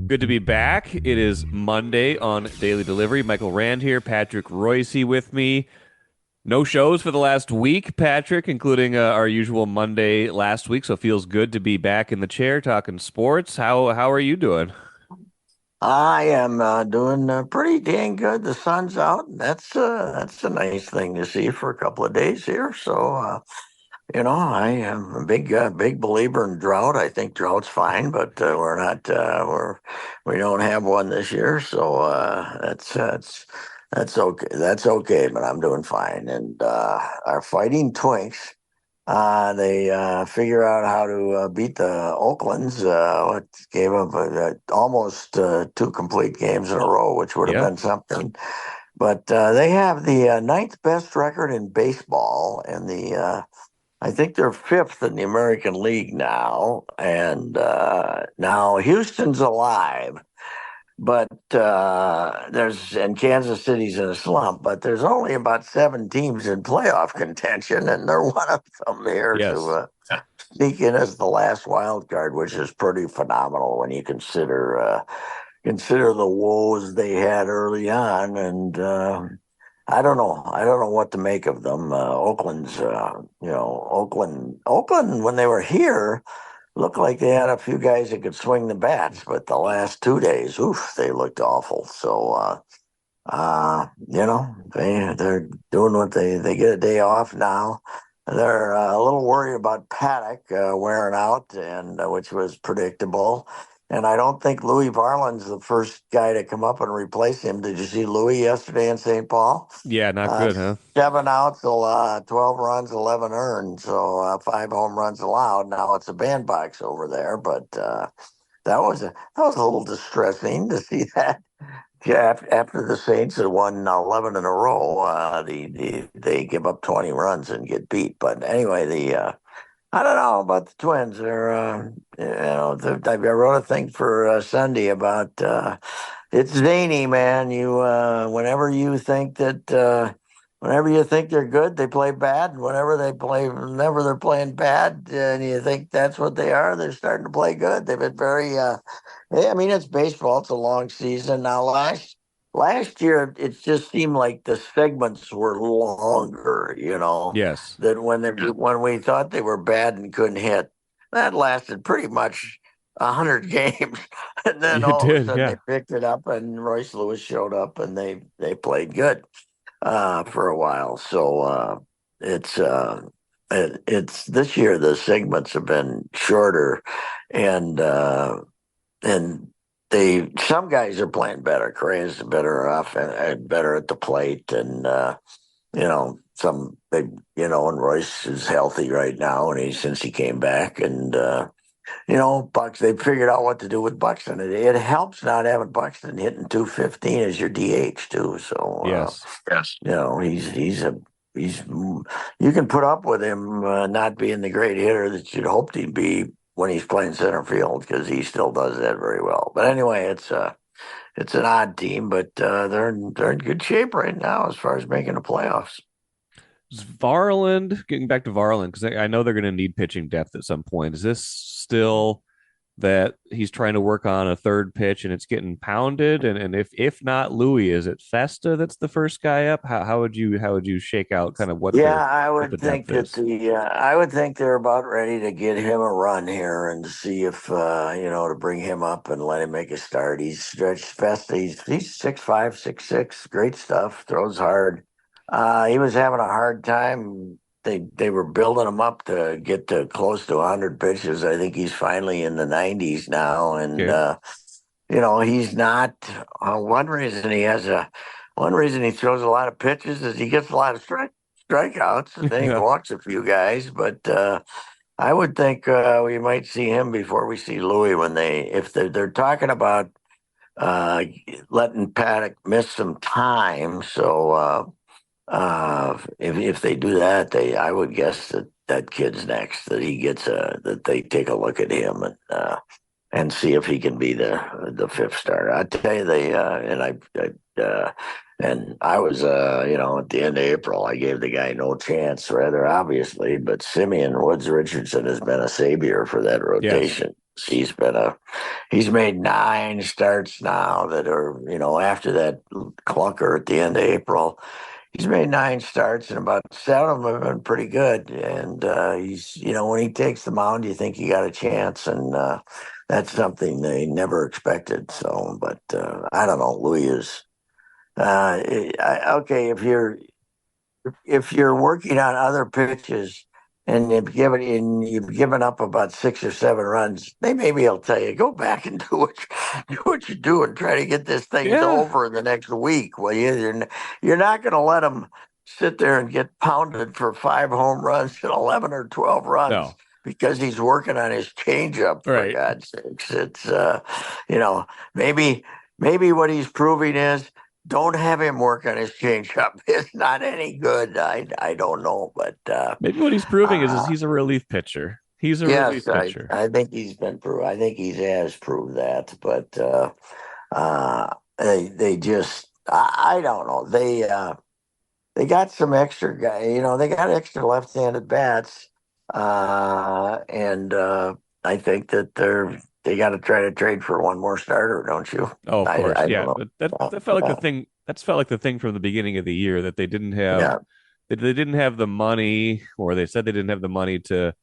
Good to be back. It is Monday on Daily Delivery. Michael Rand here, Patrick Reusse with me. No shows for the last week, Patrick, including our usual Monday last week. So it feels good to be back in the chair talking sports. How are you doing? I am doing pretty dang good. The sun's out. That's a nice thing to see for a couple of days here. I am a big believer in drought. I think drought's fine, but we're not we don't have one this year, so that's okay. That's okay. But I'm doing fine, and our fighting Twinks. They figure out how to beat the Oaklands. What gave up almost two complete games in a row, which would have Yeah. been something. But they have the ninth best record in baseball, and I think they're fifth in the American League now. And now Houston's alive. But and Kansas City's in a slump, but there's only about seven teams in playoff contention, and they're one of them here to Yes. sneak in as the last wild card, which is pretty phenomenal when you consider the woes they had early on. And I don't know what to make of them. Oakland when they were here looked like they had a few guys that could swing the bats, but the last 2 days, oof, they looked awful. They're doing what they get a day off now. They're a little worried about Paddock wearing out, and which was predictable. And I don't think Louis Varland's the first guy to come up and replace him. Did you see Louis yesterday in St. Paul? Yeah, not Uh, good, huh? 7 outs, 12 runs, 11 earned, so five home runs allowed. Now it's a bandbox over there, but that was a little distressing to see that. Yeah, after the Saints had won 11 in a row, they give up 20 runs and get beat. But anyway, I don't know about the Twins. I wrote a thing for Sunday about it's zany, man. Whenever you think they're good, they play bad, and whenever they're playing bad, and you think that's what they are, they're starting to play good. They've been very. I mean, it's baseball. It's a long season now. Last year, it just seemed like the segments were longer. Yes. That when we thought they were bad and couldn't hit, that lasted pretty much 100 games, and then You all of a did, sudden yeah. they picked it up, and Royce Lewis showed up, and they played good for a while. It's uh, it's this year the segments have been shorter, and and they some guys are playing better. Correa's better off and better at the plate, and and Royce is healthy right now, and since he came back, and Bucks, they figured out what to do with Buxton. It helps not having Buxton hitting 215 as your DH too. Yes. Yes, he's you can put up with him not being the great hitter that you'd hoped he'd be when he's playing center field because he still does that very well. But anyway, it's an odd team, but they're in good shape right now as far as making the playoffs. Is Varland, getting back to Varland, because I know they're going to need pitching depth at some point. Is this still that he's trying to work on a third pitch and it's getting pounded? And if not Louis, is it Festa that's the first guy up? How would you shake out kind of Yeah, what the depth is? I would think they're about ready to get him a run here and see if to bring him up and let him make a start. He's stretched fast. He's 6'5", 6'6", great stuff. Throws hard. He was having a hard time. They were building him up to get to close to 100 pitches. I think he's finally in the 90s now, and Okay. he's not. One reason he throws a lot of pitches is he gets a lot of strikeouts. I think Yeah. walks a few guys, but I would think we might see him before we see Louis when if they're talking about uh, letting Paddock miss some time. If they do that, I would guess that kid's next. That they take a look at him and see if he can be the fifth starter. I tell you, they and I was at the end of April, I gave the guy no chance, rather obviously, but Simeon Woods Richardson has been a savior for that Yes. rotation. He's made 9 starts now that are, after that clunker at the end of April. He's made 9 starts, and about 7 of them have been pretty good. And when he takes the mound, you think he got a chance, and that's something they never expected. So, but I don't know. Louis is okay if you're working on other pitches and you've given up about 6 or 7 runs, they maybe will tell you go back and do what you do and try to get this thing Yeah. over in the next week. Well, you're not going to let them sit there and get pounded for 5 home runs and 11 or 12 runs No. because he's working on his changeup. For Right. God's sakes, it's you know maybe maybe what he's proving is don't have him work on his changeup. It's not any good. I don't know, but Maybe what he's proving is uh, he's a relief pitcher. He's a relief yes, I pitcher. I think he's been proved. I think he has proved that. But they just I don't know. They got some extra guy. They got extra left-handed bats, and I think that they got to try to trade for one more starter, don't you? Oh, of course. I don't Yeah. know. But that felt like the thing. That's felt like the thing from the beginning of the year that Yeah, they didn't have the money, or they said they didn't have the money to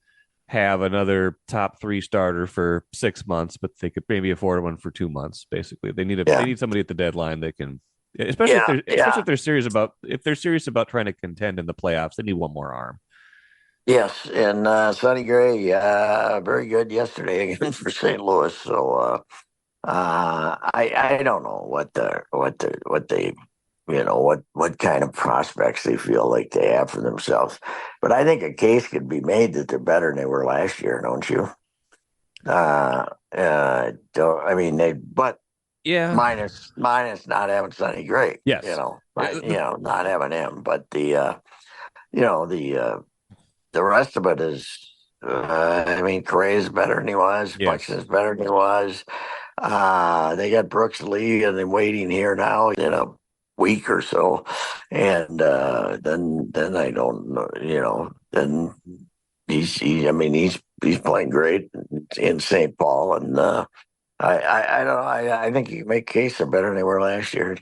have another top three starter for 6 months, but they could maybe afford one for 2 months. Basically, they yeah, need somebody at the deadline that can, especially yeah, if yeah. they're serious about trying to contend in the playoffs. They need one more arm. Yes, and Sonny Gray, very good yesterday again for St. Louis. So I don't know what they what kind of prospects they feel like they have for themselves, but I think a case could be made that they're better than they were last year, don't you? Don't, I mean they, but Yeah. minus not having Sonny Gray, Yes. not having him, but you know the. The rest of it is, I mean, Correa's better than he was. Yes. Buxton's better than he was. They got Brooks Lee and then waiting here now in a week or so, and then I don't know, then I mean, he's playing great in St. Paul, and I don't know. I think you can make a case they're better than they were last year.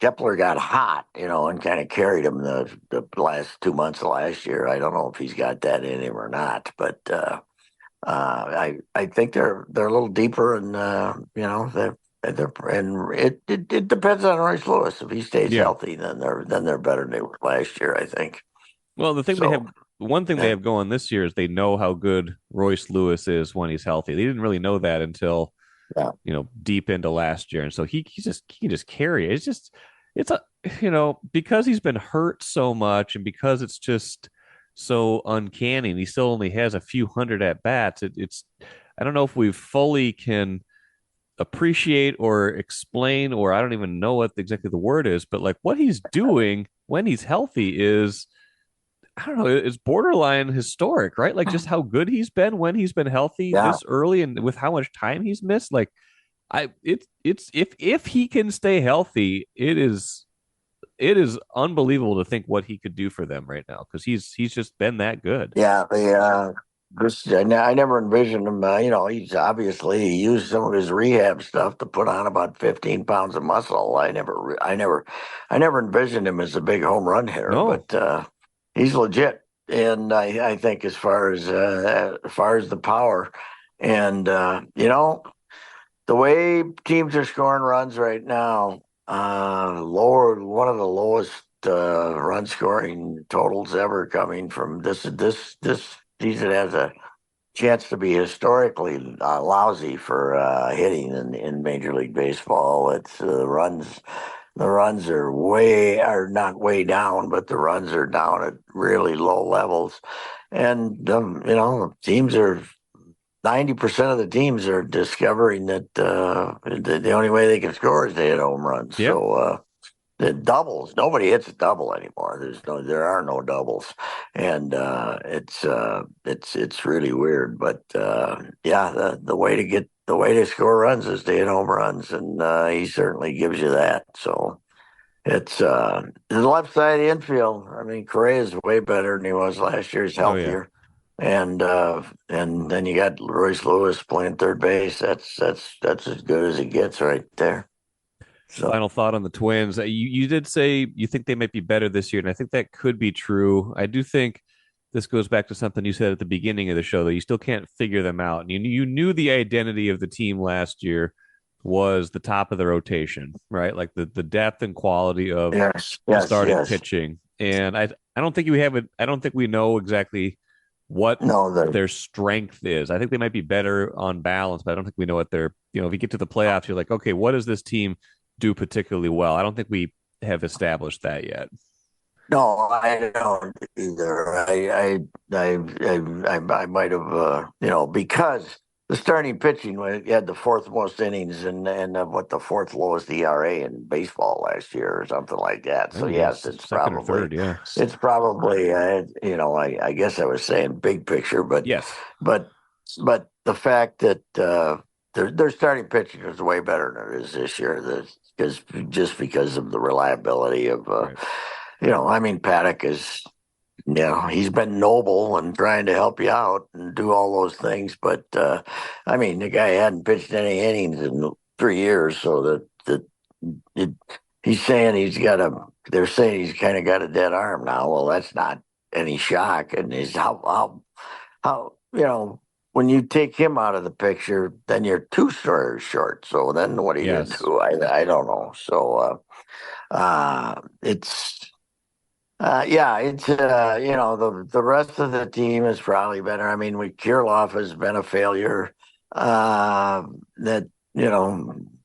Kepler got hot, and kind of carried him the last 2 months of last year. I don't know if he's got that in him or not, but I think they're a little deeper, and and it depends on Royce Lewis. If he stays Yeah. healthy, then they're better than they were last year, I think. Well, So one thing they yeah, have going this year is they know how good Royce Lewis is when he's healthy. They didn't really know that until yeah, deep into last year, and so he can just carry it. It's a because he's been hurt so much, and because it's just so uncanny, and he still only has a few hundred at bats. It's I don't know if we fully can appreciate or explain, or I don't even know what exactly the word is, but like what he's doing when he's healthy is, I don't know, it's borderline historic, right? Like just how good he's been when he's been healthy yeah. this early and with how much time he's missed. Like it's if he can stay healthy, it is unbelievable to think what he could do for them right now because he's just been that good. Yeah, I never envisioned him. He used some of his rehab stuff to put on about 15 pounds of muscle. I never envisioned him as a big home run hitter, No, but he's legit. And I think as far as the power, and the way teams are scoring runs right now, one of the lowest run scoring totals ever coming from this season has a chance to be historically lousy for hitting in Major League Baseball. It's the runs are not way down, but the runs are down at really low levels, and teams are 90% of the teams are discovering that the only way they can score is to hit home runs. yeah, So the doubles, nobody hits a double anymore. There are no doubles, and it's really weird. But yeah, the way to score runs is to hit home runs, and he certainly gives you that. So it's the left side of the infield. I mean, Correa is way better than he was last year. He's oh yeah. healthier. and then you got Royce Lewis playing third base. That's as good as it gets right there. So Final thought on the Twins. You did say you think they might be better this year, and I think that could be true. I do think this goes back to something you said at the beginning of the show, though. You still can't figure them out. And you knew the identity of the team last year was the top of the rotation, right? Like the depth and quality of yes, the yes, starting yes. pitching. And I don't think we have it. I don't think we know exactly what No, the their strength is. I think they might be better on balance, but I don't think we know what their, if you get to the playoffs, you're like, okay, what does this team do particularly well? I don't think we have established that yet. No, I don't either. I might have, because the starting pitching had the fourth most innings and what the fourth lowest ERA in baseball last year or something like that. I So think yes, he's second or third. Yeah. it's probably, I guess I was saying big picture, Yes. but, but the fact that their starting pitching is way better than it is this year, because just because of the reliability of. Right. I mean, Paddock is, he's been noble and trying to help you out and do all those things. But, I mean, the guy hadn't pitched any innings in 3 years. So it, he's saying they're saying he's kind of got a dead arm now. Well, that's not any shock. And is how, when you take him out of the picture, then you're two starters short. So then what are you going to Yes. do? I don't know. So, it's, yeah, it's the rest of the team is probably better. I mean, Kirilov has been a failure. That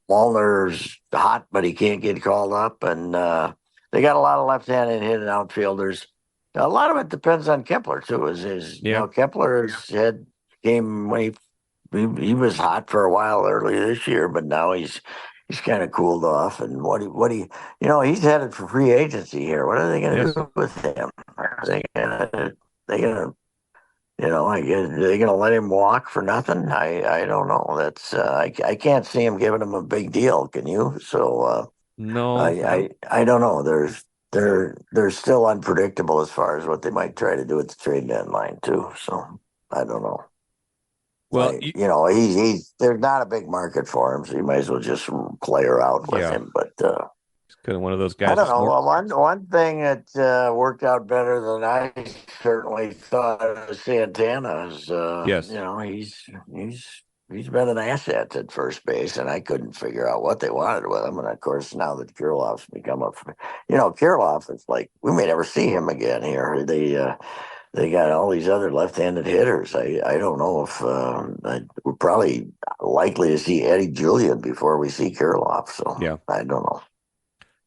Wallner's hot, but he can't get called up, and they got a lot of left-handed hitting outfielders. A lot of it depends on Kepler too. Yeah. Kepler's had came when he was hot for a while early this year, but now he's kind of cooled off. And he's headed for free agency here. What are they going to Yes. do with him? Are they gonna I guess are they going to let him walk for nothing? I don't know. I can't see him giving him a big deal. Can you? So No. I don't know. They're still unpredictable as far as what they might try to do at the trade deadline too. So I don't know. Well, you, He's there's not a big market for him, so you might as well just play her out with yeah, him. But he's kind of one of those I guys don't that's know. more. Well, one thing that worked out better than I certainly thought of Santana is, Yes. he's been an asset at first base, and I couldn't figure out what they wanted with him. And of course, now that Kirilov's become Kirilov is like we may never see him again here. They got all these other left-handed hitters. I don't know if we're probably likely to see Eddie Julian before we see Kirilov. So Yeah. I don't know.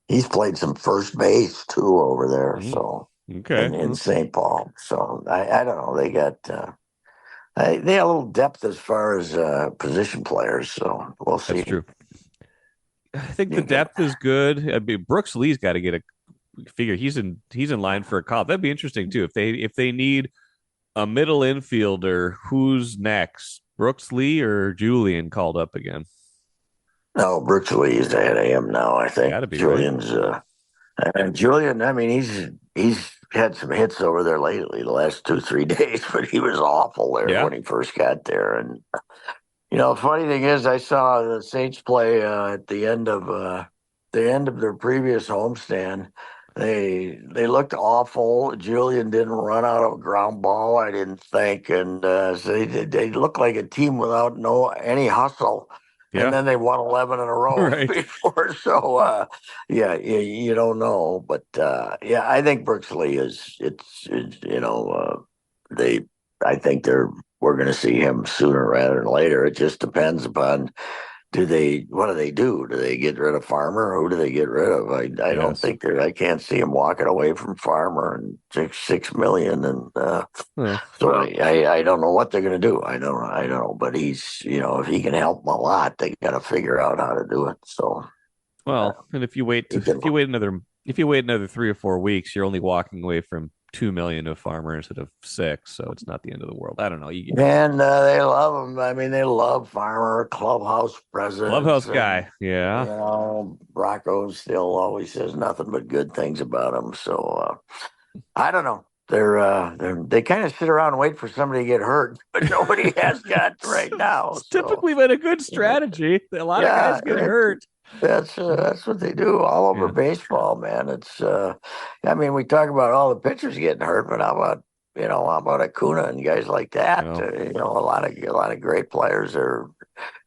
He's played some first base too over there. Mm, So okay. in St. Paul. So I don't know. They got they have a little depth as far as position players. So we'll That's see. true. I think the You get depth is good. I mean, Brooks Lee's got to get a figure. He's in line for a call. That'd be interesting too. If they need a middle infielder, who's next? Brooks Lee or Julian called up again? no Brooks Lee is ahead of him now. I think Got to be right. Julian's. And Julian, I mean, he's had some hits over there lately, the last 2 3 days, but he was awful there Yeah. when he first got there. And funny thing is, I saw the Saints play at the end of their previous homestand. They looked awful. Julian didn't run out of a ground ball, I didn't think, and so they looked like a team without no any hustle. And Yeah. then they won 11 in a row Right. before. So yeah, you don't know, but yeah, I think Brooks Lee it's they I think we're going to see him sooner rather than later. It just depends upon what do they do? Do they get rid of Farmer? Who do they get rid of? I don't Yes. think I can't see him walking away from Farmer and six million. And Well, so I don't know what they're going to do. I don't know. But he's, if he can help them a lot, they got to figure out how to do it. So uh, and he can. if you wait another 3 or 4 weeks, you're only walking away from 2 million of Farmer instead of six, so it's not the end of the world. I don't know. And they love him. I mean, they love Farmer, clubhouse presidents, Clubhouse and guy, yeah. Rocco still always says nothing but good things about him. So I don't know. they kind of sit around and wait for somebody to get hurt, but nobody has got right now. It's So typically been a good strategy. A lot of yeah, guys get hurt. that's what they do all over Yeah. baseball, man. I mean, we talk about all the pitchers getting hurt, but how about Acuna and guys like that? Well, A lot of great players are.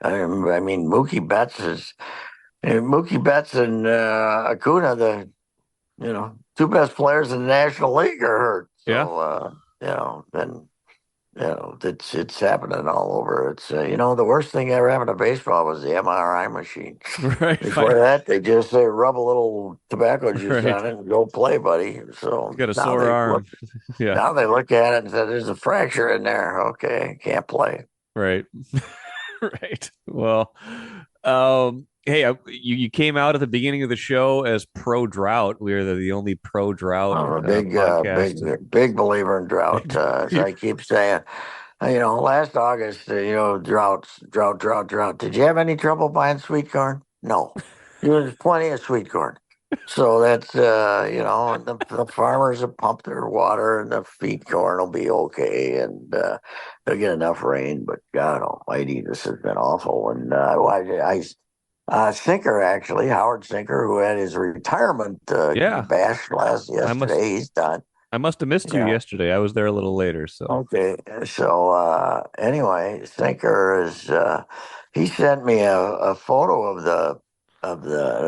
I mean, Mookie Betts and Acuna, the two best players in the National League are hurt. yeah. So and it's happening all over. The worst thing ever happened to baseball was the MRI machine. Right. Before that, they just rub a little tobacco juice Right. on it and go play, buddy. So Got a sore arm. Yeah. now they look at it and say, "There's a fracture in there. Okay, can't play." Right. Right. Well, hey, you came out at the beginning of the show as pro drought. We are the only pro drought I'm a podcast. big believer in drought. Big As I keep saying, last August, drought. Did you have any trouble buying sweet corn? No, there's plenty of sweet corn. So that's and the farmers have pumped their water, and the feed corn will be okay, and they'll get enough rain. But God Almighty, this has been awful. And Sinker, actually, Howard Sinker, who had his retirement Yeah. bash I must yesterday, he's done. I must have missed you Yeah. yesterday. I was there a little later, so Okay. So anyway, Sinker is he sent me a photo of the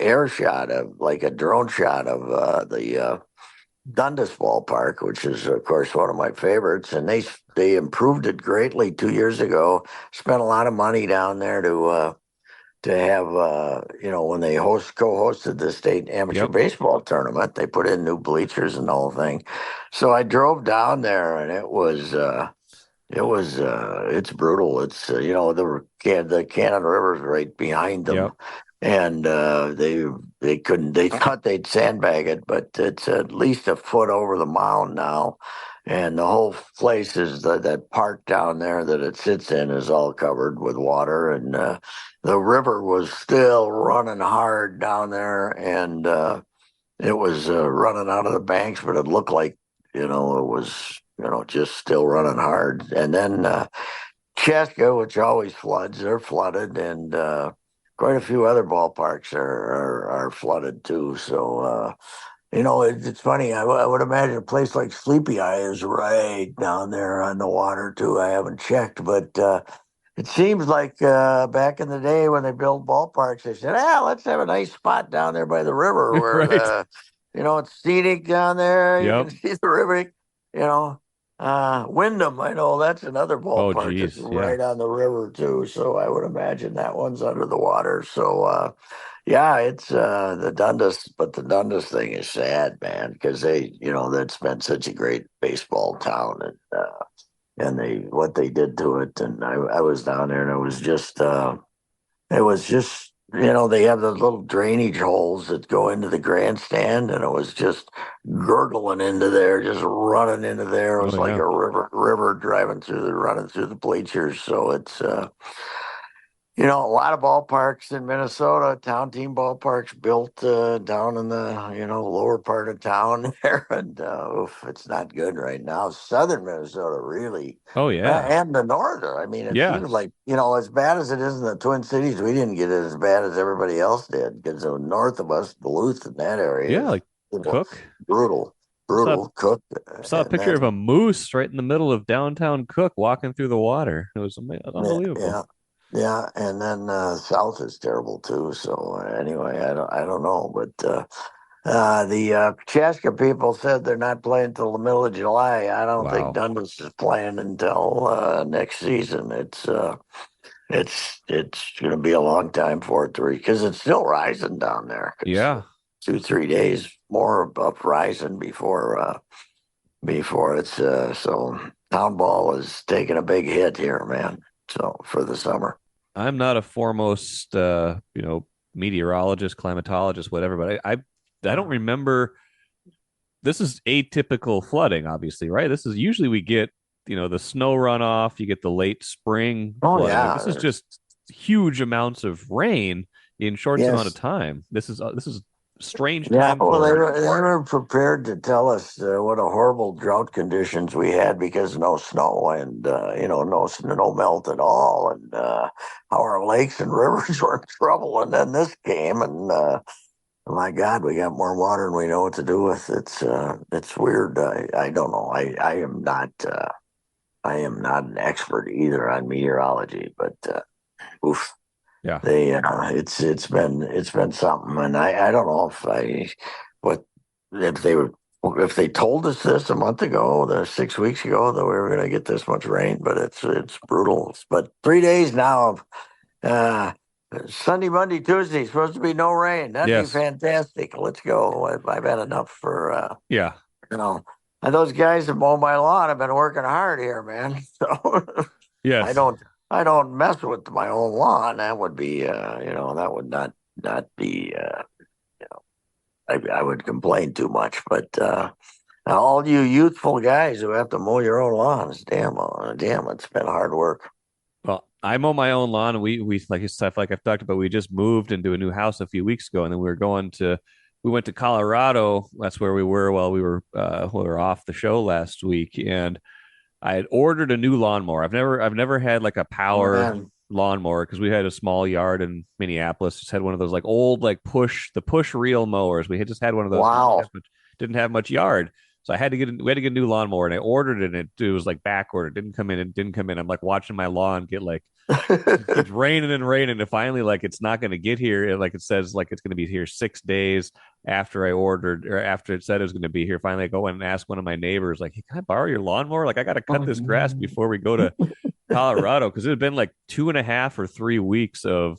air shot of like a drone shot of the Dundas ballpark, which is of course one of my favorites, and they improved it greatly 2 years ago. Spent a lot of money down there to have when they co-hosted the state amateur yep. baseball tournament, they put in new bleachers and the whole thing. So I drove down there, and it's brutal. It's the Cannon River's right behind them, Yep. and they thought they'd sandbag it, but it's at least a foot over the mound now, and the whole place is that part down there that it sits in is all covered with water, and the river was still running hard down there, and it was running out of the banks, but it looked like it was just still running hard. And then Cheska, which always floods, they're flooded, and quite a few other ballparks are flooded too. So it's funny. I would imagine a place like Sleepy Eye is right down there on the water too. I haven't checked, but it seems like back in the day when they built ballparks, they said, let's have a nice spot down there by the river where Right. it's scenic down there. You can Yep. see the river. You know, Wyndham, I know that's another Oh, ballpark that's geez. Yeah. right on the river too. So I would imagine that one's under the water. So yeah, it's the Dundas, but the Dundas thing is sad, man, because that's been such a great baseball town, and they what they did to it. And I was down there, and it was just they have those little drainage holes that go into the grandstand, and it was just gurgling into there, just running into there. It Oh, was like yeah. a river running through the bleachers. So it's a lot of ballparks in Minnesota, town team ballparks built down in the lower part of town there, and it's not good right now. Southern Minnesota really, Oh, yeah. and the northern. I mean, it Yeah. seems like as bad as it is in the Twin Cities, we didn't get it as bad as everybody else did because north of us, Duluth and that area Yeah. is Like Cook. brutal, Saw brutal. Cook, saw a and picture of a then moose right in the middle of downtown Cook walking through the water. It was yeah, unbelievable. yeah. Yeah, and then South is terrible too. So anyway, I don't know, but the Chaska people said they're not playing till the middle of July. I don't think Wow. Dundas is playing until next season. It's going to be a long time for it to because it's still rising down there. Because Yeah. 2 3 days more of rising before it's so town ball is taking a big hit here, man. So for the summer. I'm not a foremost, meteorologist, climatologist, whatever, but I don't remember. This is atypical flooding, obviously, right? This is usually we get, the snow runoff, you get the late spring Oh flooding. Like yeah, this is just huge amounts of rain in short amount of yes, time. This is strange Yeah, time well, for him. they were prepared to tell us what a horrible drought conditions we had because no snow and no no melt at all, and how our lakes and rivers were in trouble. And then this came, and my God, we got more water than we know what to do with. It's weird. I don't know. I am not an expert either on meteorology, but oof. Yeah. It's been something, and I don't know what if they were if they told us this a month ago, 6 weeks ago, that we were going to get this much rain, but it's brutal. But 3 days now of uh, Sunday, Monday, Tuesday supposed to be no rain. That'd be Yes. fantastic. Let's go. I've had enough for Yeah. you know. And those guys that mow my lawn have been working hard here, man. So I Yes. don't I don't mess with my own lawn. That would be that would not be I would complain too much. But all you youthful guys who have to mow your own lawns, damn, it's been hard work. Well, I mow my own lawn, and we like stuff like I've talked about. We just moved into a new house a few weeks ago, and then we went to Colorado. That's where we were while we were off the show last week, and I had ordered a new lawnmower. I've never had like a power Man, lawnmower because we had a small yard in Minneapolis. Just had one of those like old like push reel mowers. We had just had one of those. wow. Didn't have much yard. So we had to get a new lawnmower, and I ordered it, and it was like back ordered. Didn't come in. It didn't come in. I'm like watching my lawn get like keeps raining and raining, and finally like it's not going to get here. Like it says like it's going to be here 6 days after I ordered, or after it said it was going to be here. Finally, I go in and ask one of my neighbors, like, hey, can I borrow your lawnmower? Like I got to cut this grass before we go to Colorado, because it had been like 2.5 or 3 weeks of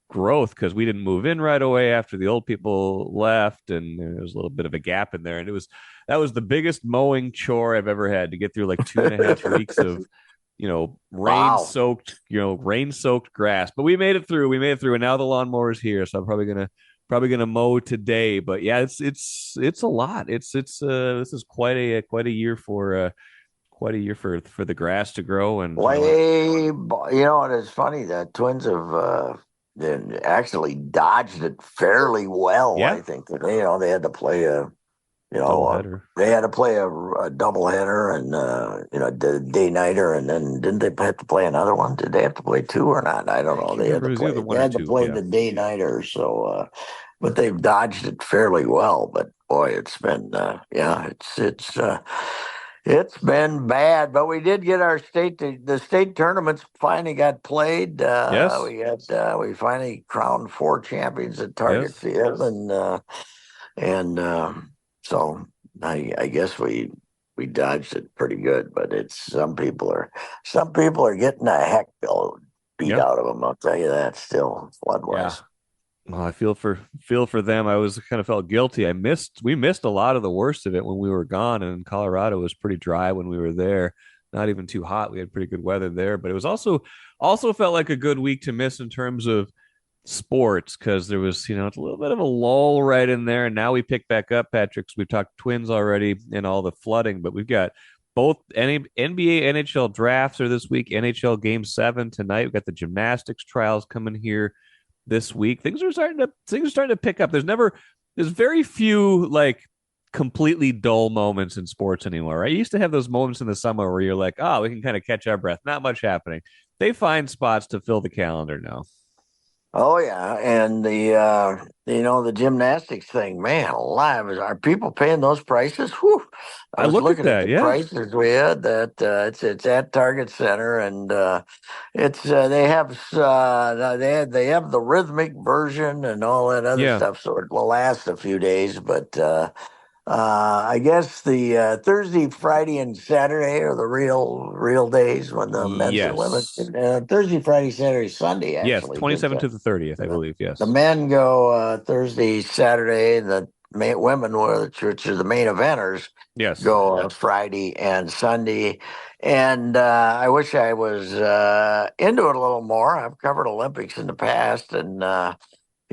growth because we didn't move in right away after the old people left, and there was a little bit of a gap in there, and it was that was the biggest mowing chore I've ever had, to get through like 2.5 weeks of Wow. rain soaked grass. But we made it through, and now the lawnmower's here, so I'm probably gonna mow today. But yeah, it's a lot. It's this is quite a year for the grass to grow. And And it's funny that Twins have actually dodged it fairly well. yeah, I think that they had to play double header. a double header and day nighter, and then didn't they have to play another one? Did they have to play two or not? I don't I know. can't remember, it was either They one or had to two. play Yeah. the day nighter, so but they've dodged it fairly well. But boy, it's been it's been bad. But we did get the state tournaments finally got played. Yes. We finally crowned four champions at Target Yes. Field, and so I guess we dodged it pretty good. But it's some people are getting the heck beat Yeah. out of them. I'll tell you that still flood Yeah. wise. Well, I feel for them. I was kind of felt guilty. We missed a lot of the worst of it when we were gone, and Colorado was pretty dry when we were there. Not even too hot. We had pretty good weather there, but it was also felt like a good week to miss in terms of sports, because there was it's a little bit of a lull right in there, and now we pick back up, Patrick. 'Cause we've talked Twins already and all the flooding, but we've got both NBA NHL drafts are this week. NHL Game 7 tonight. We've got the gymnastics trials coming here this week. Things are starting to pick up. There's very few like completely dull moments in sports anymore. Right? You used to have those moments in the summer where you're like, oh, we can kind of catch our breath. Not much happening. They find spots to fill the calendar now. Oh yeah, and the gymnastics thing, man, alive! Are people paying those prices? Whew. I I was looked at looking at that. the Yeah. prices we had. That it's at Target Center, and it's they have the rhythmic version and all that other Yeah. stuff, so it will last a few days. But I guess the Thursday, Friday, and Saturday are the real days when the men's and women. Yes. Thursday, Friday, Saturday, Sunday Yes. actually, because 27th to the 30th, I the, believe. the Yes. men go Thursday, Saturday. The women, which are the main eventers, Yes. go Friday and Sunday. And I wish I was into it a little more. I've covered Olympics in the past, and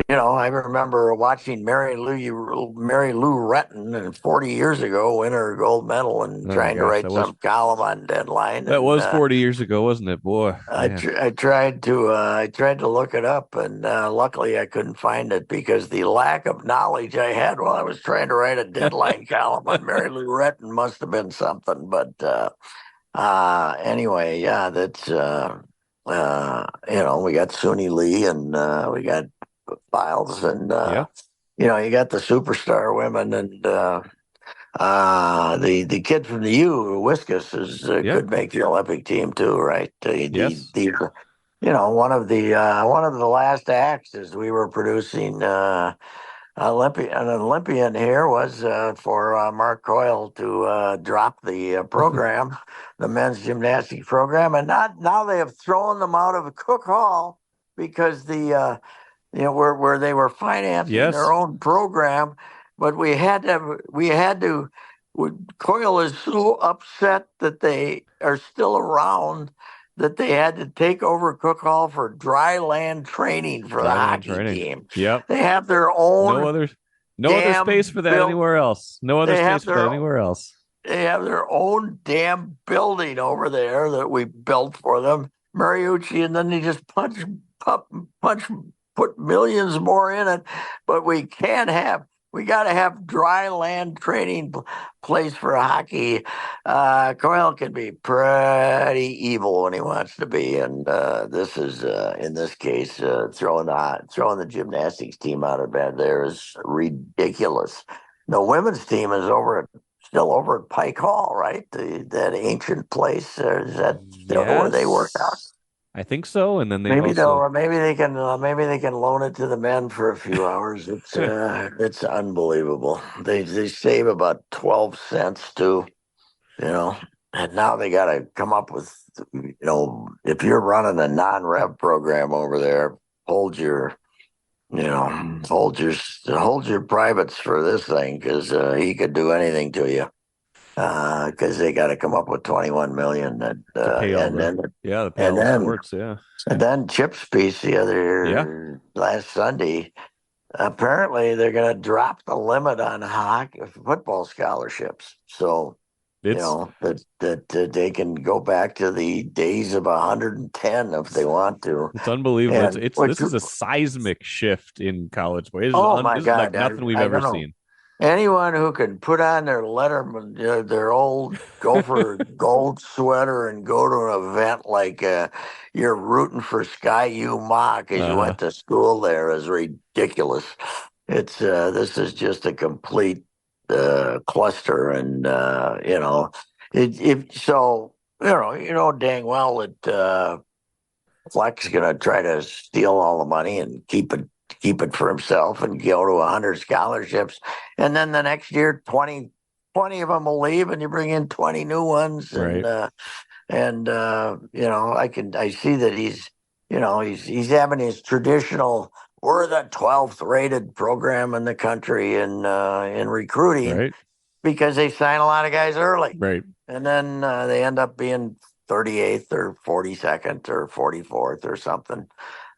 I remember watching Mary Lou Retton and 40 years ago win her gold medal and Oh my trying to gosh, write some column on Deadline. that And was 40 years ago, wasn't it? Boy, man. I tried to look it up, and luckily I couldn't find it because the lack of knowledge I had while I was trying to write a Deadline column on Mary Lou Retton must have been something. But anyway, yeah, that's we got Suni Lee and we got Biles, and Yeah. you got the superstar women, and the kid from the U, Wiskus, Yeah. could make the Olympic team too, right? Yes. One of the last acts as we were producing an Olympian here was for Mark Coyle to drop the program, the men's gymnastics program, and not now they have thrown them out of Cook Hall because where they were financing their Yes. own program, but we had to. Coyle is so upset that they are still around that they had to take over Cook Hall for dry land training for the Dry land hockey training. team. Yep. They have their No own other no other space damn for that built. anywhere else. No other They space have for that their anywhere else. they have their own damn building over there that we built for them, Mariucci, and then they just punch, put millions more in it. But we got to have dry land training place for hockey. Coyle can be pretty evil when he wants to be, and this is in this case throwing the gymnastics team out of bed there is ridiculous. The women's team is still over at Pike Hall, right? That ancient place. Is that still where they work out? Yes. I think so. And then they also Maybe they can loan it to the men for a few hours. It's unbelievable. They save about 12 cents too, you know. And now they got to come up with, if you're running a non-rev program over there, hold your hold your privates for this thing because he could do anything to you. Because they got to come up with 21 million, and to pay all and the then yeah, to pay and all the then sports. Yeah. and then Chip's piece the Yeah. other last Sunday. Apparently, they're going to drop the limit on hockey football scholarships, so It's that they can go back to the days of 110 if they want to, it's unbelievable. It's and it's which this is a seismic shift in college boy. oh my This is like God, nothing we've I ever don't know. seen. Anyone who can put on their Letterman, their old Gopher gold sweater and go to an event like you're rooting for Sky U Ma because you Uh-huh. went to school there is ridiculous. This is just a complete cluster, and if so, dang well that Fleck's going to try to steal all the money and keep it for himself and go to 100 scholarships. And then the next year, 20 of them will leave and you bring in 20 new ones. Right. I see that he's having his traditional, we're the 12th rated program in the country in recruiting Right. because they sign a lot of guys early. Right. And then they end up being 38th or 42nd or 44th or something.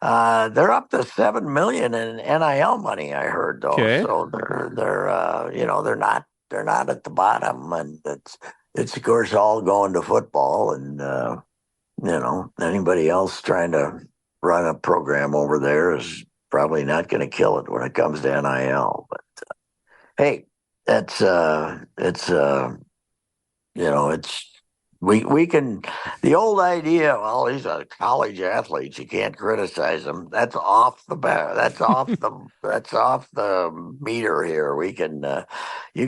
They're up to 7 million in NIL money, I heard though. Okay. So they're not at the bottom, and it's of course all going to football, and anybody else trying to run a program over there is probably not going to kill it when it comes to NIL. But hey, that's it's we can the old idea, well, he's a college athlete, you can't criticize him. That's off the bat. That's off the meter here. We can you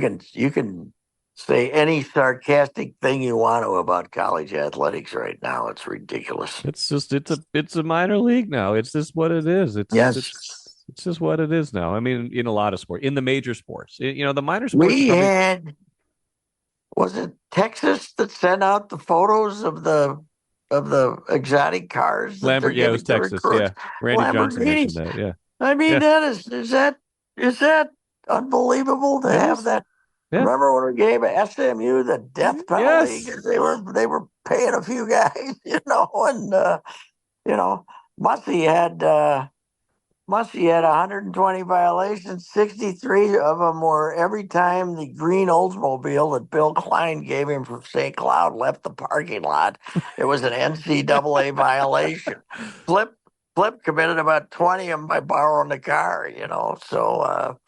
can say any sarcastic thing you want to about college athletics right now. It's ridiculous. It's a minor league now. It's just what it is. Yes. It's just what it is now. I mean, in a lot of sports, in the major sports, the minor sports are We probably had Was it Texas that sent out the photos of the exotic cars that they're Lambert. Yeah, it was giving to Texas. recruits? Yeah. Randy Johnson mentioned Lamborghinis. that. Yeah. I mean, Yeah. is that unbelievable to It have is. that? Yeah. Remember when we gave SMU the death penalty Yes. because they were paying a few guys, and you know, Mussy had Muskie had 120 violations. 63 of them were every time the green Oldsmobile that Bill Klein gave him from St. Cloud left the parking lot. It was an NCAA violation. Flip Flip committed about 20 of them by borrowing the car. So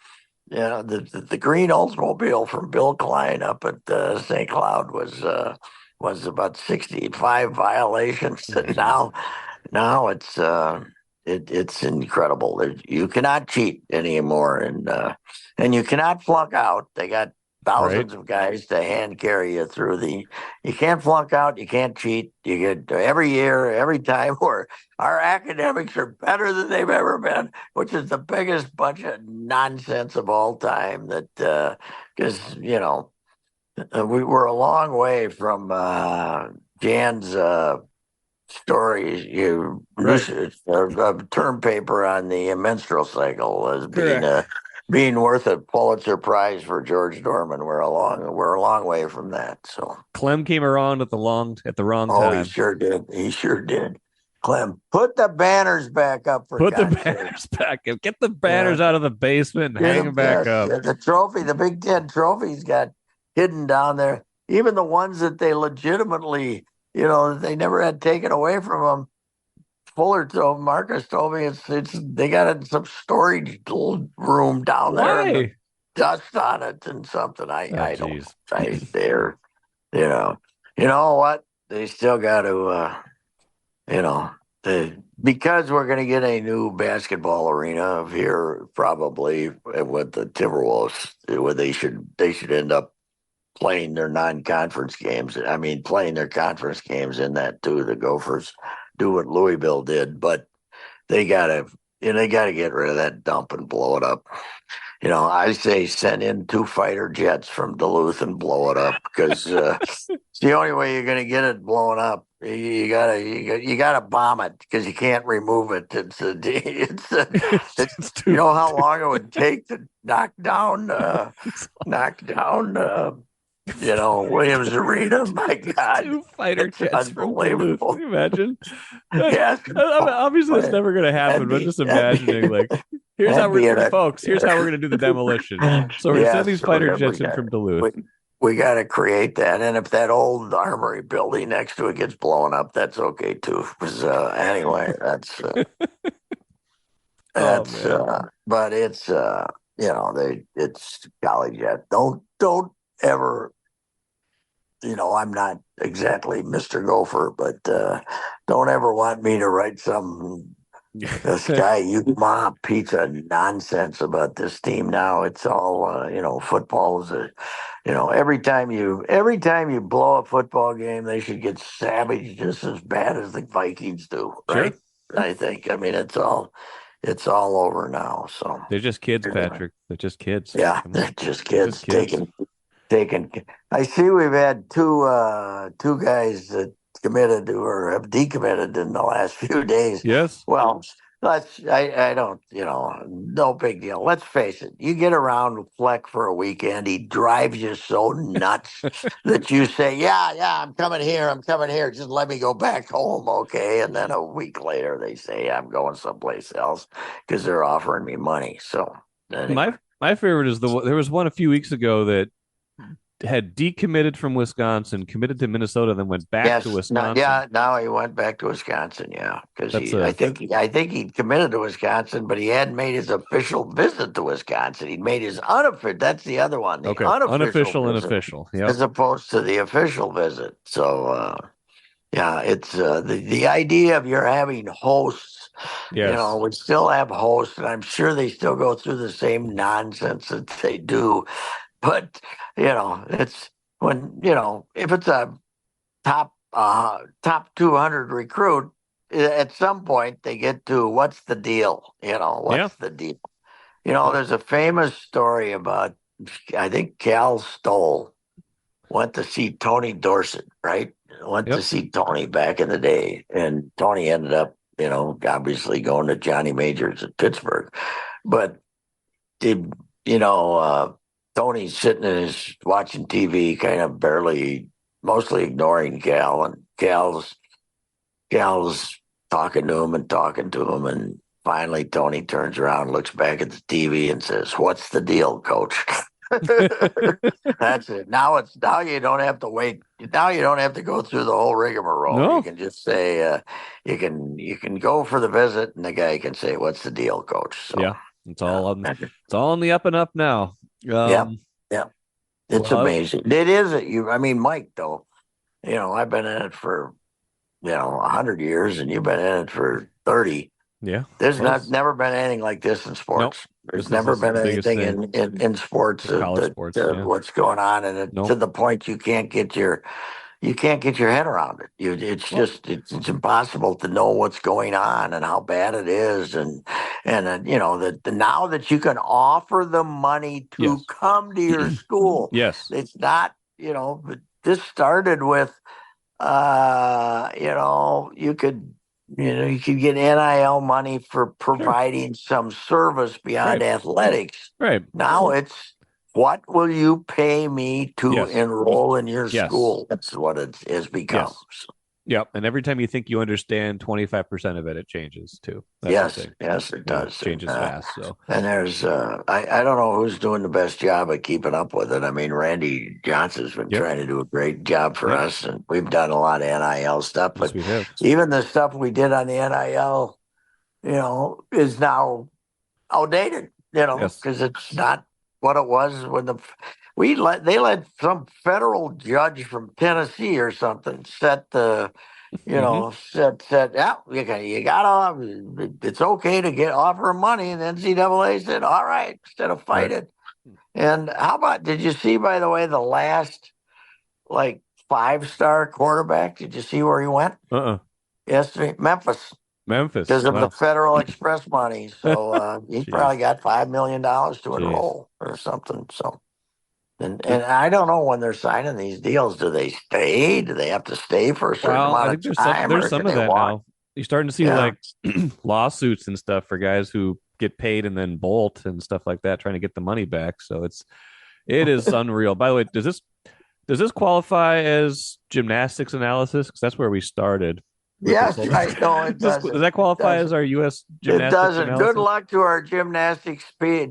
the green Oldsmobile from Bill Klein up at St. Cloud was about 65 violations, and Jeez. now it's incredible. You cannot cheat anymore, and you cannot flunk out. They got Right. thousands of guys to hand carry you through the. You can't flunk out. You can't cheat. You get every year, every time. Where our academics are better than they've ever been, which is the biggest bunch of nonsense of all time. That because we were a long way from Jan's story, Right. a term paper on the menstrual cycle as Correct. being worth a Pulitzer Prize for George Norman. We're a long way from that. So, Clem came around at the wrong oh, he time. sure did. He sure did. Clem, put the banners back up for Put the God's sake. banners back up. Get the Yeah, banners out of the basement and get hang him. them back Yes, up. the trophy, the Big Ten trophy's got hidden down there. Even the ones that they legitimately, they never had taken away from them. Marcus told me it's they got it in some storage room down there and the Why? dust on it and something. Oh, I don't jeez. they're you know you know what they still got to you know because we're going to get a new basketball arena here probably with the Timberwolves where they should end up playing their non-conference games. I mean, playing their conference games in that too. The Gophers do what Louisville did, but they gotta they gotta get rid of that dump and blow it up. I say send in two fighter jets from Duluth and blow it up because it's the only way you're gonna get it blown up. You gotta bomb it because you can't remove it. It's You too, know how too long it would take to knock down Williams Arena. My God, two fighter it's jets from Duluth. Can unbelievable. you imagine? I Yes, mean, obviously, that's never going to happen. that'd But be just that'd be imagining, like, here's how that'd be we're, an folks. Here's how we're going to do the demolition. So we're going to send these yes. fighter jets in from Duluth. We, we got to create that, and if that old armory building next to it gets blown up, that's okay too. 'Cause, anyway, Oh that's man. but it's golly, jet. Don't ever. I'm not exactly Mr. Gopher, but don't ever want me to write some this guy you mom pizza nonsense about this team now. It's all football is every time you blow a football game, they should get savaged just as bad as the Vikings do, right? Sure. I think. I mean, it's all over now. So They're just kids, anyway, Patrick. They're just kids. yeah, Come on. they're just They're just kids kids. taking. I see we've had two guys that committed or have decommitted in the last few days. Yes. Well, I don't no big deal. Let's face it. You get around Fleck for a weekend, he drives you so nuts that you say, yeah, I'm coming here. I'm coming here. Just let me go back home, okay? And then a week later they say I'm going someplace else because they're offering me money. So anyway. My favorite is there was one a few weeks ago that had decommitted from Wisconsin, committed to Minnesota, then went back to Yes, no, Wisconsin. yeah. Now he went back to Wisconsin. Yeah, because That's I a think he committed to Wisconsin, but he hadn't made his official visit to Wisconsin. He'd made his unofficial. That's the other one, the okay. unofficial Unofficial and visit, official. Yep. as opposed to the official visit. So yeah, it's the idea of you're having hosts. Yes. We still have hosts, and I'm sure they still go through the same nonsense that they do. But it's when if it's a top 200 recruit, at some point they get to what's the deal? Yeah. What's the deal? Yep. There's a famous story about I think Cal Stoll went to see Tony Dorsett, right? Went to Yep. see Tony back in the day, and Tony ended up, obviously going to Johnny Majors at Pittsburgh, but did Tony's sitting in his watching TV, kind of barely, mostly ignoring Cal, and Cal's talking to him and talking to him, and finally Tony turns around, looks back at the TV, and says, "What's the deal, Coach?" That's it. Now you don't have to wait. Now you don't have to go through the whole rigmarole. You No. can just say you can go for the visit, and the guy can say, "What's the deal, Coach?" So Yeah. It's all on the up and up now. yeah, Um, yeah, it's well, amazing. It is. I mean, Mike, though. I've been in it for 100 years, and you've been in it for 30. yeah. There's Well, never been anything like this in nope. sports. There's This never is been the biggest anything thing in sports in college that sports. Yeah. what's going on, and to Nope. the point you can't get your head around it. It's Well, just it's impossible to know what's going on and how bad it is, and that now that you can offer the money to yes. come to your school, Yes. it's not. But this started with you could get NIL money for Sure. providing some service beyond Right. athletics. Right. Now it's what will you pay me to Yes. enroll in your Yes. school? That's what it has become. Yes. Yep. And every time you think you understand 25% of it, it changes too. That's the Yes, thing. yes, it And it does. And changes fast. So, there's I don't know who's doing the best job of keeping up with it. I mean, Randy Johnson's been yep. trying to do a great job for Yep. us, and we've done a lot of NIL stuff. Yes, But we have. even the stuff we did on the NIL, is now outdated. Yes. Because it's not what it was when they let some federal judge from Tennessee or something set the Mm-hmm. said, yeah, you gotta, it's okay to offer him money. And the NCAA said, all right, instead of Right. fight it. And how about, did you see, by the way, the last like 5-star quarterback? Did you see where he went Uh-uh. yesterday? Memphis, because Memphis. of the Wow. Federal Express money. So he probably Jeez. got $5 million to Jeez. enroll or something. So, and I don't know when they're signing these deals. Do they stay? Do they have to stay for a certain Well, I amount think of time, there's or some can of they that walk? now. You're starting to see Yeah. like lawsuits and stuff for guys who get paid and then bolt and stuff like that, trying to get the money back. So it is unreal. By the way, does this qualify as gymnastics analysis? Because that's where we started with this Yes, whole. right. No, it Does doesn't. that It qualify as doesn't. our U.S. It gymnastics doesn't. Good analysis? luck to our gymnastics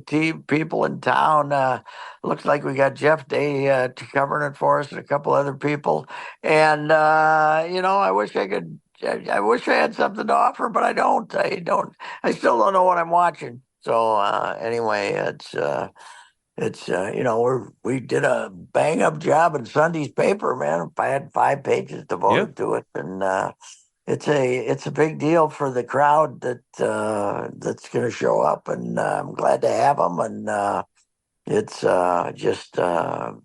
team people in town. Looks like we got Jeff Day covering it for us and a couple other people. And I wish I could. I wish I had something to offer, but I don't. I don't. I still don't know what I'm watching. So anyway, we did a bang up job in Sunday's paper, man. I had 5 pages Yeah. devoted to it, and it's a big deal for the crowd that's going to show up, and I'm glad to have them. And it's just that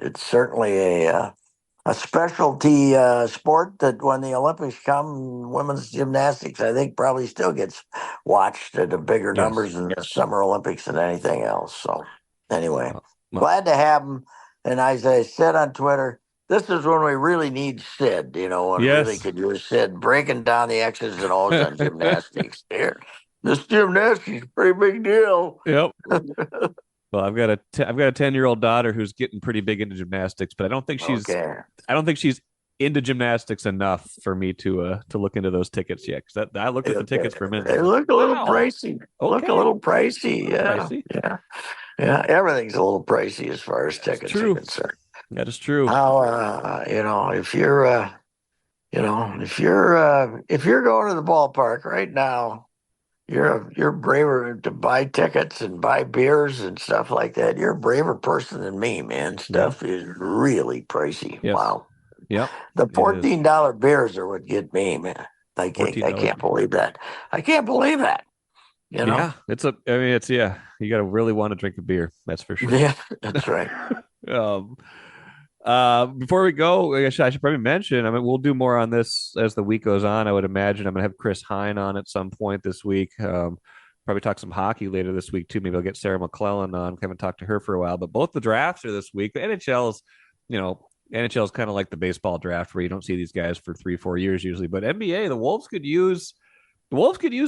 it's certainly a specialty sport that when the Olympics come, women's gymnastics, I think, probably still gets watched at a bigger Yes. numbers in the Summer Olympics than anything else. So anyway, Well, glad to have them. And as I said on Twitter, this is when we really need Sid, when really yes. could use Sid breaking down the X's and O's on gymnastics. Here, this gymnastics is a pretty big deal. Yep. Well, I've got a 10-year-old daughter who's getting pretty big into gymnastics, but Okay. I don't think she's into gymnastics enough for me to look into those tickets yet. Because that I looked at the Okay. tickets for a minute. And I They was like, look a little wow, pricey. Look a okay, little pricey. a little Yeah. pricey. Yeah. Yeah. Everything's a little pricey as far as That's tickets are true. concerned. That is true. How, if you're going to the ballpark right now, you're braver to buy tickets and buy beers and stuff like that. You're a braver person than me, man. Yeah. Stuff is really pricey. Yes. Wow. Yep. The It is $14 beers are what get me, man. I can't, I $14. can't believe that. I can't believe that, you know? Yeah. I mean, it's yeah. You got to really want to drink a beer. That's for sure. Yeah, that's right. um, before we go, I should probably mention. I mean, we'll do more on this as the week goes on. I would imagine I'm going to have Chris Hine on at some point this week. Probably talk some hockey later this week too. Maybe I'll get Sarah McClellan on. We haven't talked to her for a while, but both the drafts are this week. The NHL's, NHL is kind of like the baseball draft where you don't see these guys for 3-4 years usually. But NBA, the Wolves could use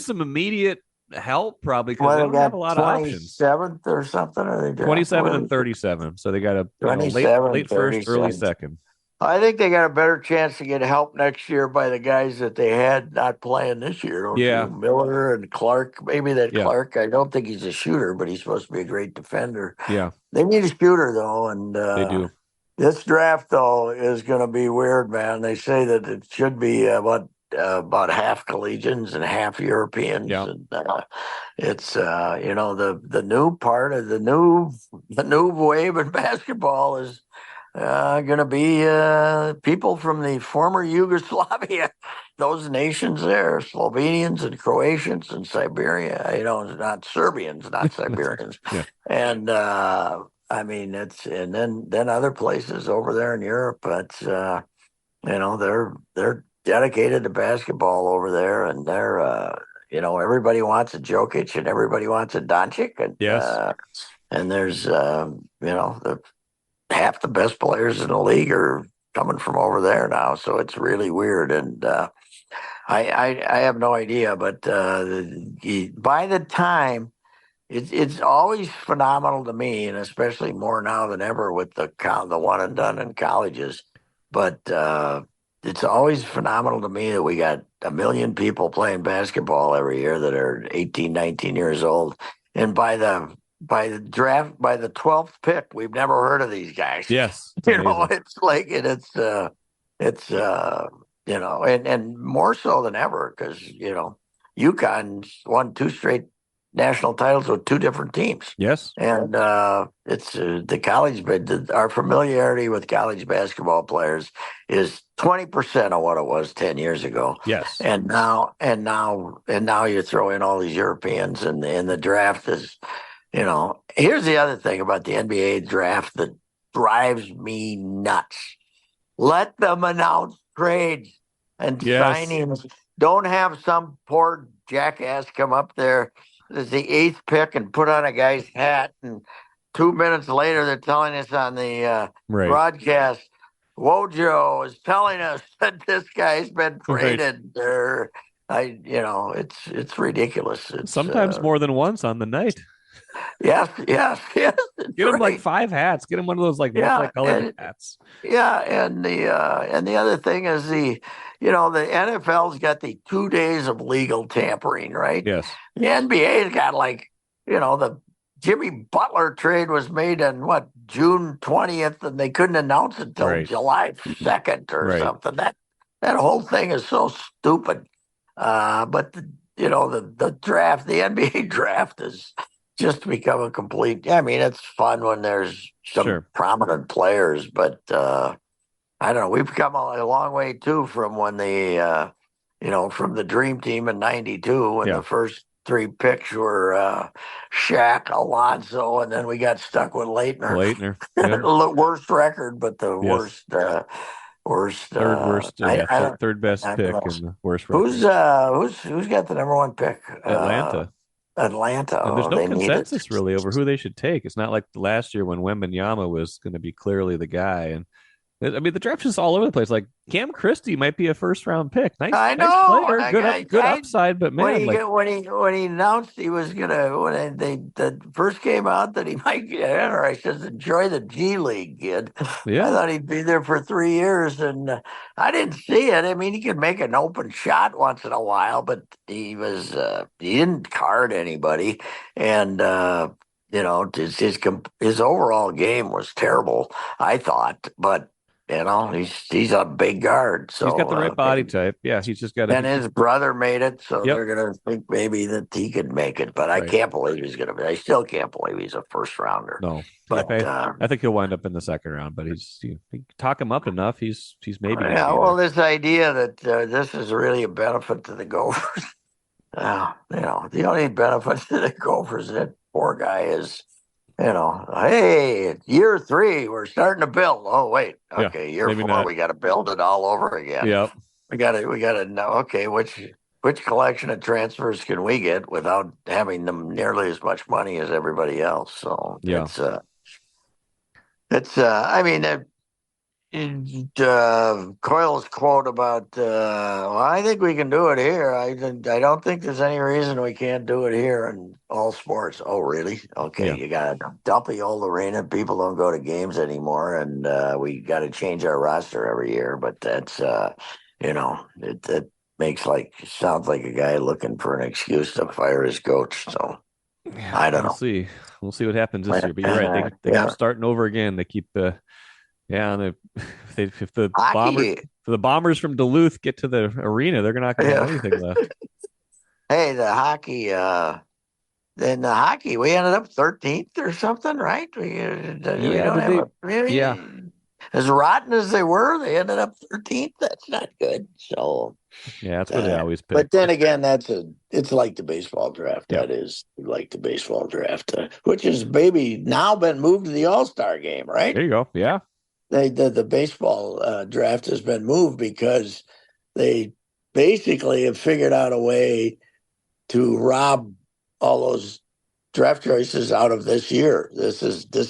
some immediate help probably because they Well, they don't have got a lot of options. 27th or something, or they draft 27 where and is it? 37. So they got a late 27, late first, early 37. second. I think they got a better chance to get help next year by the guys that they had not playing this year, don't you? Yeah, Miller and Clark. Maybe that yeah, Clark, I don't think he's a shooter, but he's supposed to be a great defender. yeah. They need a shooter, though. And They do. this draft, though, is going to be weird, man. They say that it should be about half collegians and half Europeans. Yeah. And it's, the new part of the new wave in basketball is going to be people from the former Yugoslavia, those nations there, Slovenians and Croatians and Siberia, not Serbians, not Siberians. Yeah. And I mean, and then other places over there in Europe, it's, they're dedicated to basketball over there, and everybody wants a Jokic and everybody wants a Doncic, Yes. and there's, the half the best players in the league are coming from over there now. So it's really weird. And I have no idea, but by the time it's always phenomenal to me, and especially more now than ever with the one and done in colleges. But it's always phenomenal to me that we got a million people playing basketball every year that are 18, 19 years old. And by the draft, by the 12th pick, we've never heard of these guys. Yes. It's amazing. It's like, and it's and more so than ever because UConn's won two straight national titles with two different teams. Yes. And it's the college, but our familiarity with college basketball players is 20% of what it was 10 years ago. Yes. And now you throw in all these Europeans, and the draft is, here's the other thing about the NBA draft that drives me nuts. Let them announce trades and Yes. signings. Don't have some poor jackass come up there as the eighth pick and put on a guy's hat, and 2 minutes later they're telling us on the Right. broadcast, Wojo is telling us that this guy's been Right. traded. It's ridiculous. It's Sometimes more than once on the night. yes, yes, yes. That's Get him like right. 5 hats. Get him one of those like Yeah, multicolored hats. and the other thing is the NFL's got the 2 days of legal tampering, right? Yes. The NBA's got the Jimmy Butler trade was made on what, June 20th, and they couldn't announce it until Right. July 2nd or Right. something. That whole thing is so stupid. But the draft, the NBA draft is just become a complete. I mean, it's fun when there's some Sure. prominent players, but I don't know. We've come a long way too from when from the Dream Team in '92 when Yeah. the first three picks were Shaq, Alonzo, and then we got stuck with Leitner. Leitner. Yep. The worst record, but the Yes. worst. Third worst. I, Yeah. I Third, don't. third best I don't pick know. and the worst Who's record. who's got the number one pick? Atlanta. Atlanta. And there's Oh, no they need it. consensus really over who they should take. It's not like last year when Wembanyama was going to be clearly the guy. And I mean, the draft is all over the place. Like Cam Christie might be a first round pick. Nice, I nice know. player. Good upside. But When man, like, when he announced he was gonna when they the first came out that he might get in, or I said enjoy the G League, kid. I yeah, thought he'd be there for 3 years, and I didn't see it. I mean, he could make an open shot once in a while, but he didn't card anybody, and his overall game was terrible. I thought, but. He's a big guard, he's got so the right body type. Yeah, he's just got to. and his brother made it, so Yep. they're gonna think maybe that he could make it. But I Right. can't believe he's gonna be. I still can't believe he's a first rounder. No. Yeah, But I think he'll wind up in the second round. But you talk him up enough, he's maybe going to yeah, be well, there. this idea that this is really a benefit to the Gophers. The only benefit to the Gophers, that poor guy is. Hey, year 3, we're starting to build. Oh, wait, Yeah, okay, year maybe 4, not. we got to build it all over again. Yep. We got to know. Okay, which collection of transfers can we get without having them nearly as much money as everybody else? So Yeah. I mean, Coyle's quote about, well, I think we can do it here. I don't think there's any reason we can't do it here in all sports. Oh, really? Okay, Yeah. you got a dumpy old arena. People don't go to games anymore, and we got to change our roster every year. But that's, it makes sounds like a guy looking for an excuse to fire his coach. So Yeah, I don't we'll know. see. We'll see what happens this year. But you're right. They keep Yeah, starting over again. They keep yeah. And if the bombers hockey. if the bombers from Duluth get to the arena, they're not going to have Yeah. anything left. Hey, the hockey. In the hockey, we ended up 13th or something, right? We Yeah. don't Did have they? a Yeah. really as rotten as they were. They ended up 13th. That's not good. So, Yeah. That's where they always pick. but then again, it's like the baseball draft. Yeah. That is like the baseball draft, which is maybe now been moved to the All Star game, right? There you go. Yeah. The baseball draft has been moved because they basically have figured out a way to rob all those draft choices out of this year. This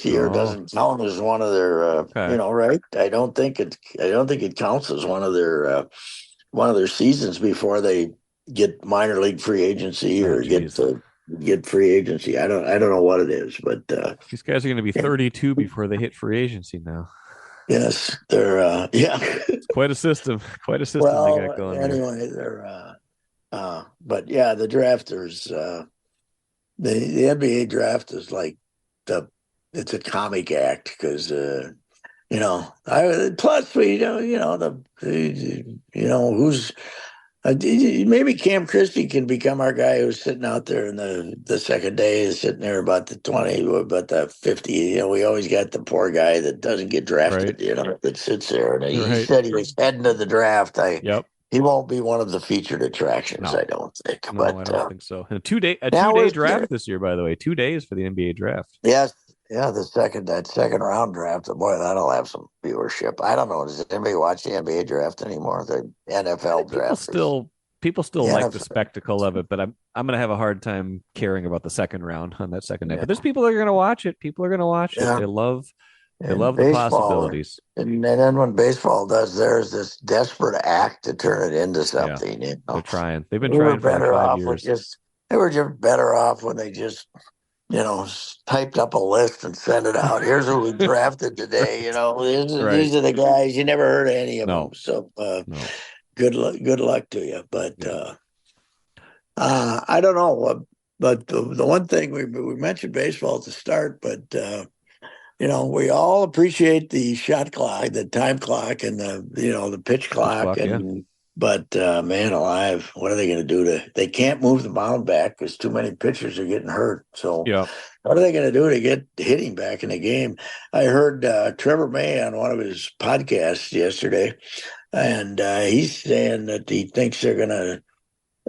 year Oh. doesn't count as one of their, Okay. right? I don't think it counts as one of their seasons before they get minor league free agency Oh, or geez. get free agency. I don't know what it is, but These guys are going to be 32 before they hit free agency now. yes, they're yeah. It's quite a system. Quite a system they got Well, going there. anyway, they're but yeah, the drafters. The NBA draft is like the it's a comic act because I plus we who's maybe Cam Christie can become our guy who's sitting out there in the second day is sitting there about the 20 about the 50. We always got the poor guy that doesn't get Right. drafted, that sits there, and he Right. said he was heading to the draft. I Yep. He won't be one of the featured attractions, No. I don't think, No, I but don't think so. And a two now day we're draft this year, by the way. 2 days for the NBA draft. yes, yeah, that second round draft, boy, that'll have some viewership. I don't know. Does anybody watch the NBA draft anymore? The I NFL think draft is people the still like the NFL. spectacle of it, but I'm gonna have a hard time caring about the second round on that second night. But there's Yeah, people that are gonna watch it. People are gonna watch it. yeah. They And love the baseball, possibilities. and then when baseball does theirs, this desperate act to turn it into Yeah, something. they're trying. They've been We were trying for like better five off with years. just they were just better off when they just typed up a list and sent it out. Here's who we drafted today. Right. Right. These are the guys. You never heard of any of them. No. So No. good luck to you. But Yeah. I don't know. But the one thing we mentioned baseball at the start, but we all appreciate the shot clock, the time clock, and the pitch Pitch clock, clock. Yeah. and but man alive, what are they going to do they can't move the mound back because too many pitchers are getting hurt. So Yeah. what are they going to do to get hitting back in the game? I heard Trevor May on one of his podcasts yesterday, and he's saying that he thinks they're going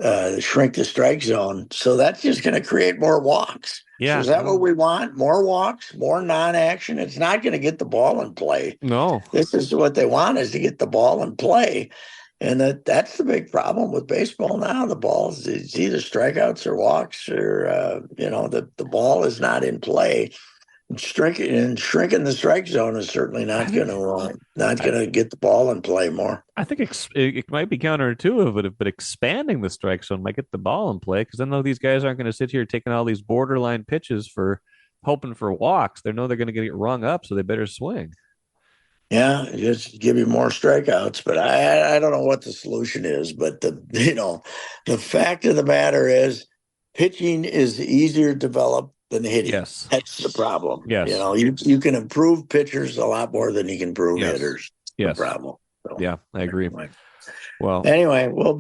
to shrink the strike zone. So that's just going to create more walks. So Yeah. is that what we want? More walks, more non-action? It's not going to get the ball in play. No. This is what they want is to get the ball in play. And that's the big problem with baseball now. The balls, it's either strikeouts or walks or, the ball is not in play. Shrinking the strike zone is certainly I not going think to not I, going to get the ball in play more. I think it might be counterintuitive, but expanding the strike zone might get the ball in play because I know these guys aren't going to sit here taking all these borderline pitches for hoping for walks. They know they're going to get rung up, so they better swing. Yeah, just give you more strikeouts. But I don't know what the solution is. But the fact of the matter is, pitching is easier to develop than hitting. Yes. That's the problem. Yes. You can improve pitchers a lot more than you can improve Yes. hitters. The Yes. problem. So Yeah, I agree. anyway, Well, anyway, we'll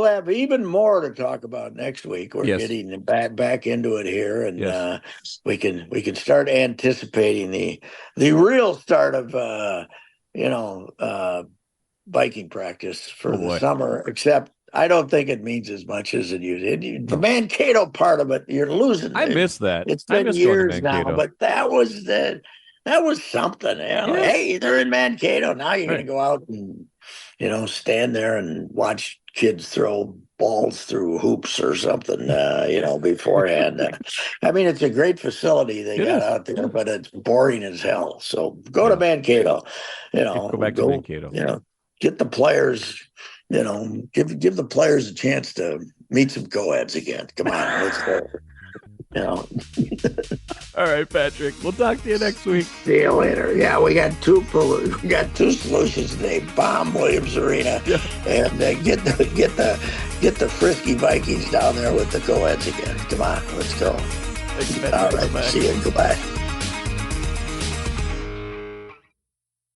have even more to talk about next week. We're yes. getting back into it here, and Yes. we can start anticipating the real start of biking practice Oh for the boy. summer. Except I don't think it means as much as it used. The No. Mankato part of it, you're losing. I miss that. It's I been miss going to years now, Mankato. but that was something. Yeah. Hey, they're in Mankato now. You're going to Right. go out and stand there and watch kids throw balls through hoops or something, beforehand. I mean, it's a great facility they It got is. out there, but it's boring as hell. So go to Yeah. Mankato, Yeah. Go back to go, Mankato. get the players, give the players a chance to meet some co-eds again. Come on, let's go. You know, All right, Patrick. We'll talk to you next week. See you later. Yeah, we got two solutions today: bomb Williams Arena, Yeah. and get the frisky Vikings down there with the co-eds again. Come on, let's go. Thanks, All Patrick. right, Bye. see you. Goodbye.